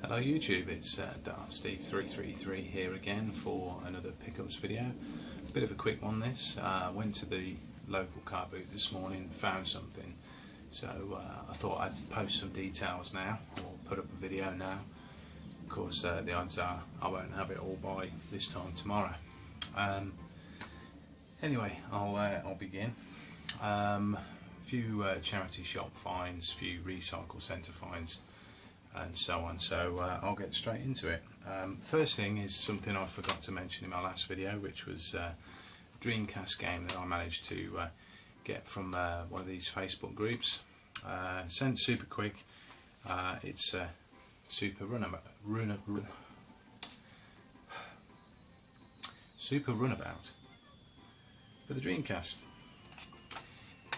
Hello YouTube, it's Daft Steve 333 here again for another pickups video. Bit of a quick one this. Went to the local car boot this morning, found something, so I thought I'd post some details now, or put up a video now. Of course the odds are I won't have it all by this time tomorrow. Anyway, I'll begin. Few charity shop finds, few recycle centre finds, and so on, so I'll get straight into it. First thing is something I forgot to mention in my last video, which was a Dreamcast game that I managed to get from one of these Facebook groups. Sent super quick. It's Super Runabout for the Dreamcast.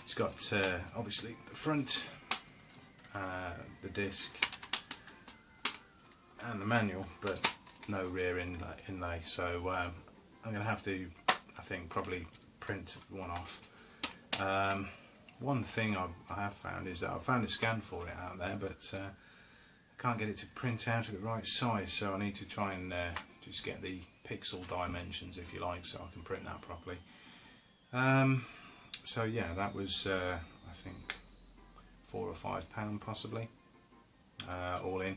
It's got obviously the front, the disc and the manual, but no rear inlay, so I'm going to have to, I think, probably print one off. One thing I have found is that I've found a scan for it out there, but I can't get it to print out at the right size, so I need to try and just get the pixel dimensions, if you like, so I can print that properly. So yeah, that was I think £4 or £5 possibly, all in.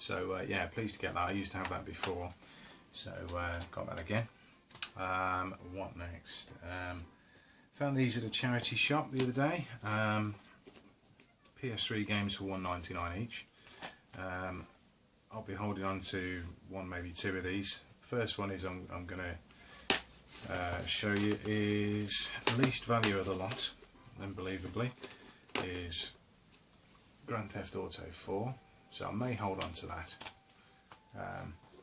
So yeah, pleased to get that. I used to have that before, so got that again. What next? Found these at a charity shop the other day. PS3 games for £1.99 each. I'll be holding on to one, maybe two of these. First one is I'm going to show you is least value of the lot, unbelievably, is Grand Theft Auto 4. So I may hold on to that.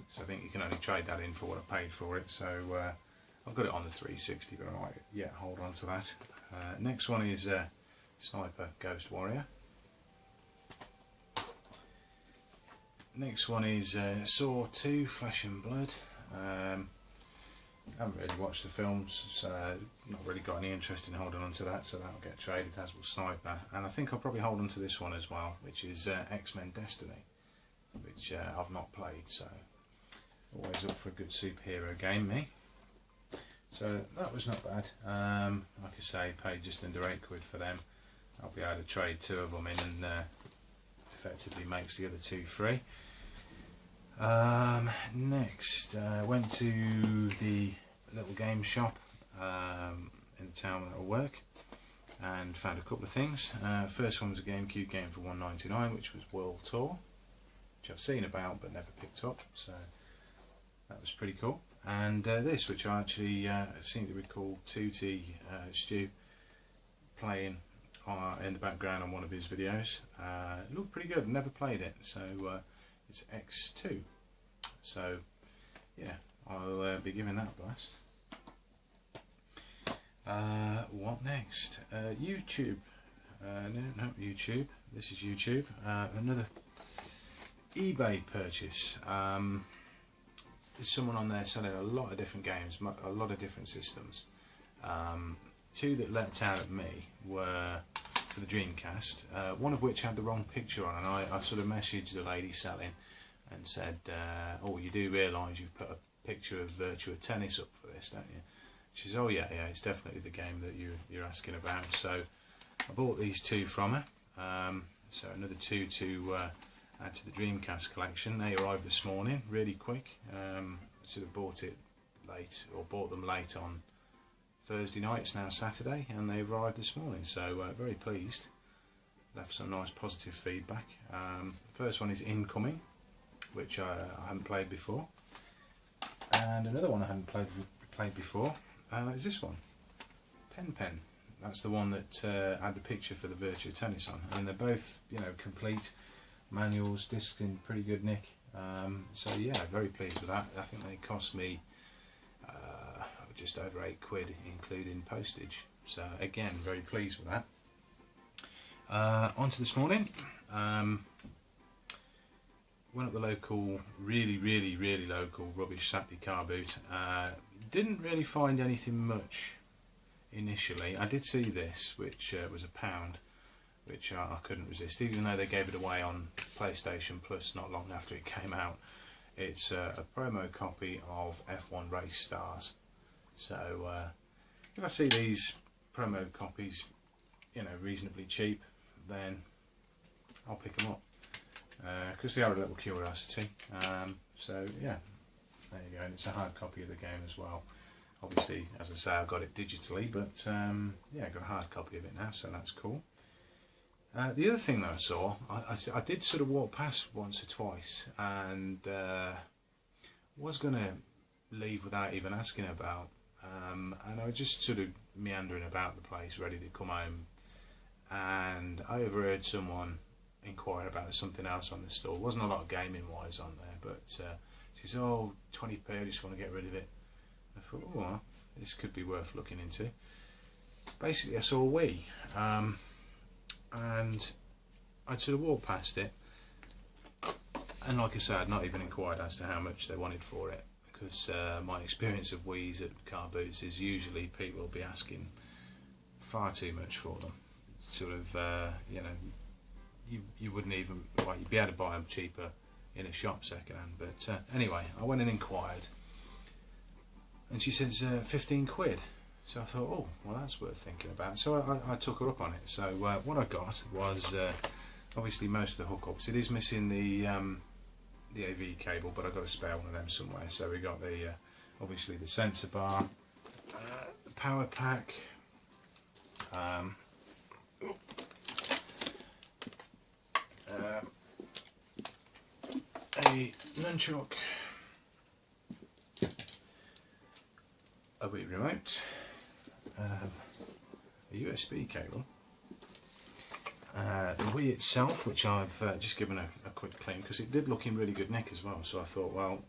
So I think you can only trade that in for what I paid for it. So I've got it on the 360, but I might hold on to that. Next one is Sniper Ghost Warrior. Next one is Saw 2 Flesh and Blood. I haven't really watched the films, so not really got any interest in holding on to that, so that'll get traded, as will Sniper. And I think I'll probably hold on to this one as well, which is X-Men Destiny, which I've not played, so always up for a good superhero game, me. So that was not bad. Like I say, paid just under £8 for them. I'll be able to trade two of them in, and effectively makes the other two free. Next, went to the little game shop in the town where I work and found a couple of things. First one was a GameCube game for £1.99, which was World Tour, which I've seen about but never picked up, so that was pretty cool. And this, which I actually seem to recall Tooty Stu playing in the background on one of his videos. It looked pretty good. Never played it, so it's X2. So yeah, I'll be giving that a blast. What next? YouTube. No, YouTube. This is YouTube. Another eBay purchase. There's someone on there selling a lot of different games, a lot of different systems. Two that leapt out at me were for the Dreamcast, one of which had the wrong picture on, and I sort of messaged the lady selling and said, oh, you do realise you've put a picture of Virtua Tennis up for this, don't you? She says, oh yeah, it's definitely the game that you're asking about. So I bought these two from her, so another two to add to the Dreamcast collection. They arrived this morning, really quick. Sort of bought it late, or bought them late on Thursday night. It's now Saturday, and they arrived this morning, so very pleased. Left some nice positive feedback. The first one is Incoming, which I haven't played before, and another one I haven't played before is this one, Pen. That's the one that had the picture for the Virtua Tennis on, and they're both, you know, complete manuals, discs in pretty good nick. So yeah, very pleased with that. I think they cost me just over £8, including postage. So again, very pleased with that. On to this morning. Went up the local, really local rubbish Saturday car boot. Didn't really find anything much initially. I did see this, which was £1, which I couldn't resist, even though they gave it away on PlayStation Plus not long after it came out. It's a promo copy of F1 Race Stars. So if I see these promo copies, you know, reasonably cheap, then I'll pick them up, because they are a little curiosity. So yeah, there you go, and it's a hard copy of the game as well. Obviously, as I say, I've got it digitally, but yeah, I've got a hard copy of it now, so that's cool. The other thing that I saw, I did sort of walk past once or twice, and was going to leave without even asking about, and I was just sort of meandering about the place, ready to come home, and I overheard someone inquiring about something else on the store. Wasn't a lot of gaming wise on there, but she said, "Oh, 20p, I just want to get rid of it." I thought, oh, well, this could be worth looking into. Basically, I saw a Wii, and I'd sort of walked past it, and like I said, I'd not even inquired as to how much they wanted for it, because my experience of Wiis at car boots is usually people will be asking far too much for them. Sort of, you know, you wouldn't even, well, you'd be able to buy them cheaper in a shop second hand. But anyway, I went and inquired, and she says 15 quid. So I thought, oh, well, that's worth thinking about. So I took her up on it. So what I got was obviously most of the hookups. It is missing the AV cable, but I got a spare one of them somewhere. So we got the obviously the sensor bar, the power pack, a nunchuck, a Wii remote, a USB cable, the Wii itself, which I've just given a quick clean, because it did look in really good nick as well, so I thought, well,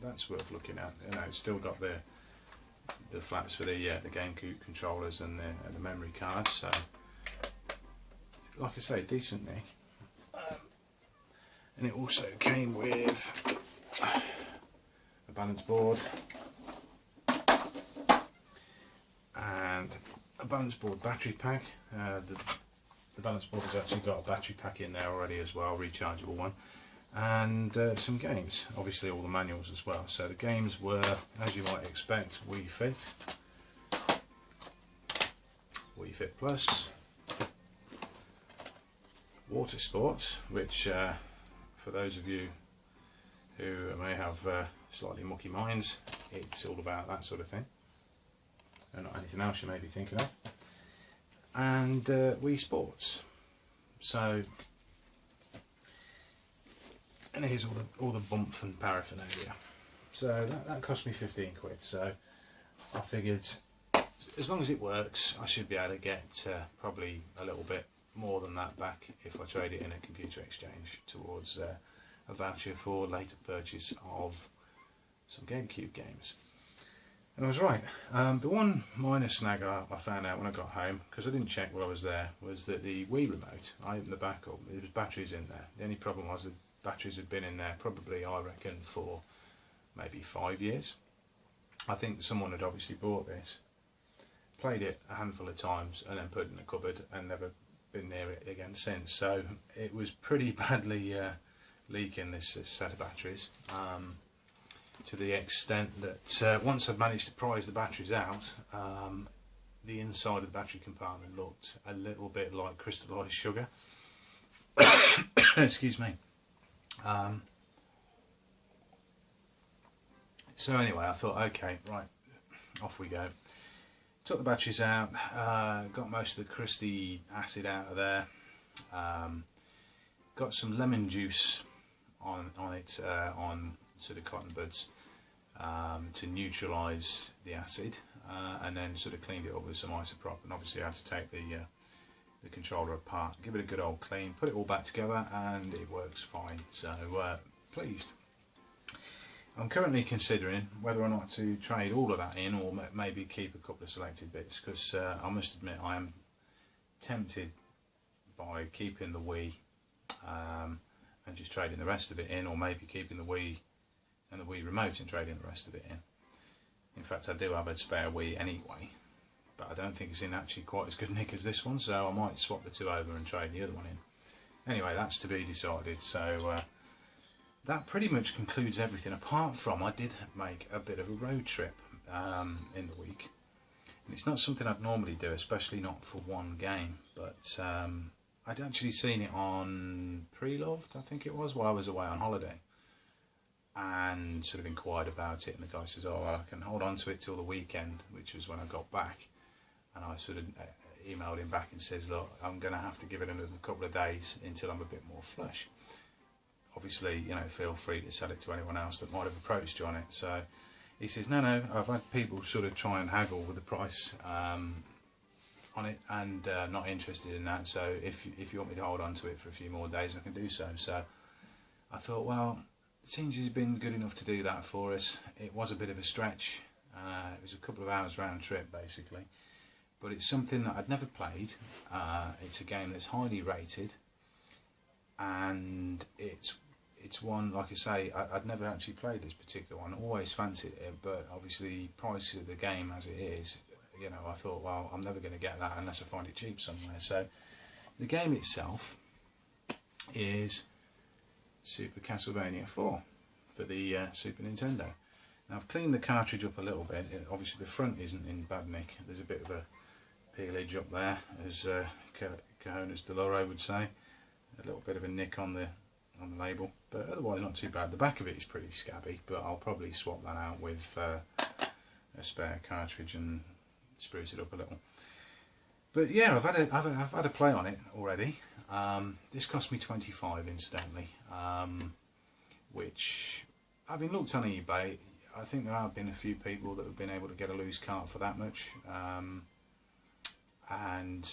that's worth looking at. You know, it's still got the flaps for the GameCube controllers and the memory cards, so like I say, decent nick. And it also came with a balance board and a balance board battery pack. The balance board has actually got a battery pack in there already as well, rechargeable one, and some games, obviously all the manuals as well. So the games were, as you might expect, Wii Fit, Wii Fit Plus, Water Sports, which for those of you who may have slightly mucky minds, it's all about that sort of thing, and not anything else you may be thinking of. And Wii Sports. So, and here's all the bump and paraphernalia. So that cost me 15 quid. So I figured, as long as it works, I should be able to get probably a little bit more than that back if I trade it in a computer exchange towards a voucher for later purchase of some GameCube games. And I was right. The one minor snag I found out when I got home, because I didn't check while I was there, was that the Wii remote, I opened the back up, there was batteries in there. The only problem was the batteries had been in there probably, I reckon, for maybe 5 years. I think someone had obviously bought this, played it a handful of times, and then put it in a cupboard and never been near it again since. So it was pretty badly leaking, this set of batteries, to the extent that once I'd managed to prise the batteries out, the inside of the battery compartment looked a little bit like crystallised sugar. Excuse me. So anyway, I thought, okay, right, off we go. Took the batteries out, got most of the crusty acid out of there, got some lemon juice on it, on sort of cotton buds, to neutralise the acid, and then sort of cleaned it up with some isopropyl, and obviously I had to take the controller apart, give it a good old clean, put it all back together, and it works fine. So pleased. I'm currently considering whether or not to trade all of that in, or maybe keep a couple of selected bits, because I must admit I am tempted by keeping the Wii and just trading the rest of it in, or maybe keeping the Wii and the Wii remote and trading the rest of it in. In fact, I do have a spare Wii anyway, but I don't think it's in actually quite as good nick as this one, so I might swap the two over and trade the other one in. Anyway, that's to be decided. So that pretty much concludes everything, apart from I did make a bit of a road trip in the week. And it's not something I'd normally do, especially not for one game, but I'd actually seen it on Preloved, I think it was, while I was away on holiday, and sort of inquired about it, and the guy says, oh, well, I can hold on to it till the weekend, which was when I got back. And I sort of emailed him back and says, look, I'm going to have to give it another couple of days until I'm a bit more flush. Obviously, you know, feel free to sell it to anyone else that might have approached you on it. So he says, no, I've had people sort of try and haggle with the price on it, and not interested in that. So if you want me to hold on to it for a few more days, I can do so. So I thought, well, it seems he's been good enough to do that for us. It was a bit of a stretch. It was a couple of hours round trip, basically. But it's something that I'd never played. It's a game that's highly rated, and it's one, like I say, I'd never actually played this particular one. Always fancied it, but obviously price of the game as it is, you know, I thought, well, I'm never going to get that unless I find it cheap somewhere. So the game itself is Super Castlevania 4 for the Super Nintendo. Now I've cleaned the cartridge up a little bit. Obviously the front isn't in bad nick. There's a bit of a peelage up there, as Cojones Deloro would say. A little bit of a nick on the label, but otherwise not too bad. The back of it is pretty scabby, but I'll probably swap that out with a spare cartridge and spruce it up a little. But yeah, I've had a play on it already. This cost me 25, incidentally, which, having looked on eBay, I think there have been a few people that have been able to get a loose cart for that much, and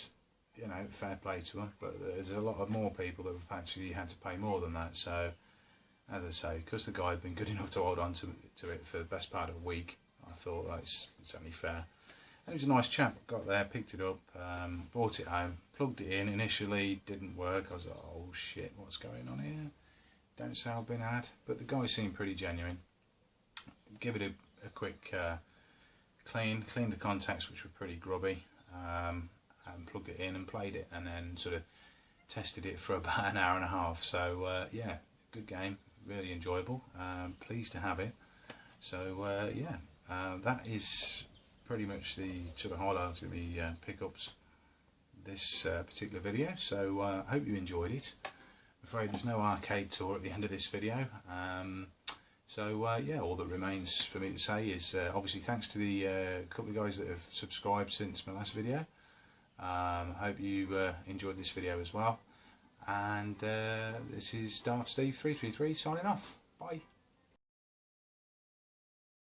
you know, fair play to them, but there's a lot of more people that have actually had to pay more than that. So as I say, because the guy had been good enough to hold on to it for the best part of a week, I thought it's only fair. And it was a nice chap. Got there, picked it up, brought it home, plugged it in. Initially didn't work. I was like, oh shit, what's going on here? Don't say I've been had. But the guy seemed pretty genuine. Give it a quick clean the contacts, which were pretty grubby, and plugged it in and played it, and then sort of tested it for about an hour and a half. So yeah, good game, really enjoyable. Pleased to have it. So yeah, that is pretty much the sort of highlights of the pickups this particular video. So I hope you enjoyed it. I'm afraid there's no arcade tour at the end of this video. So yeah, all that remains for me to say is obviously thanks to the couple of guys that have subscribed since my last video. Hope you enjoyed this video as well. And this is Darth Steve 333 signing off. Bye.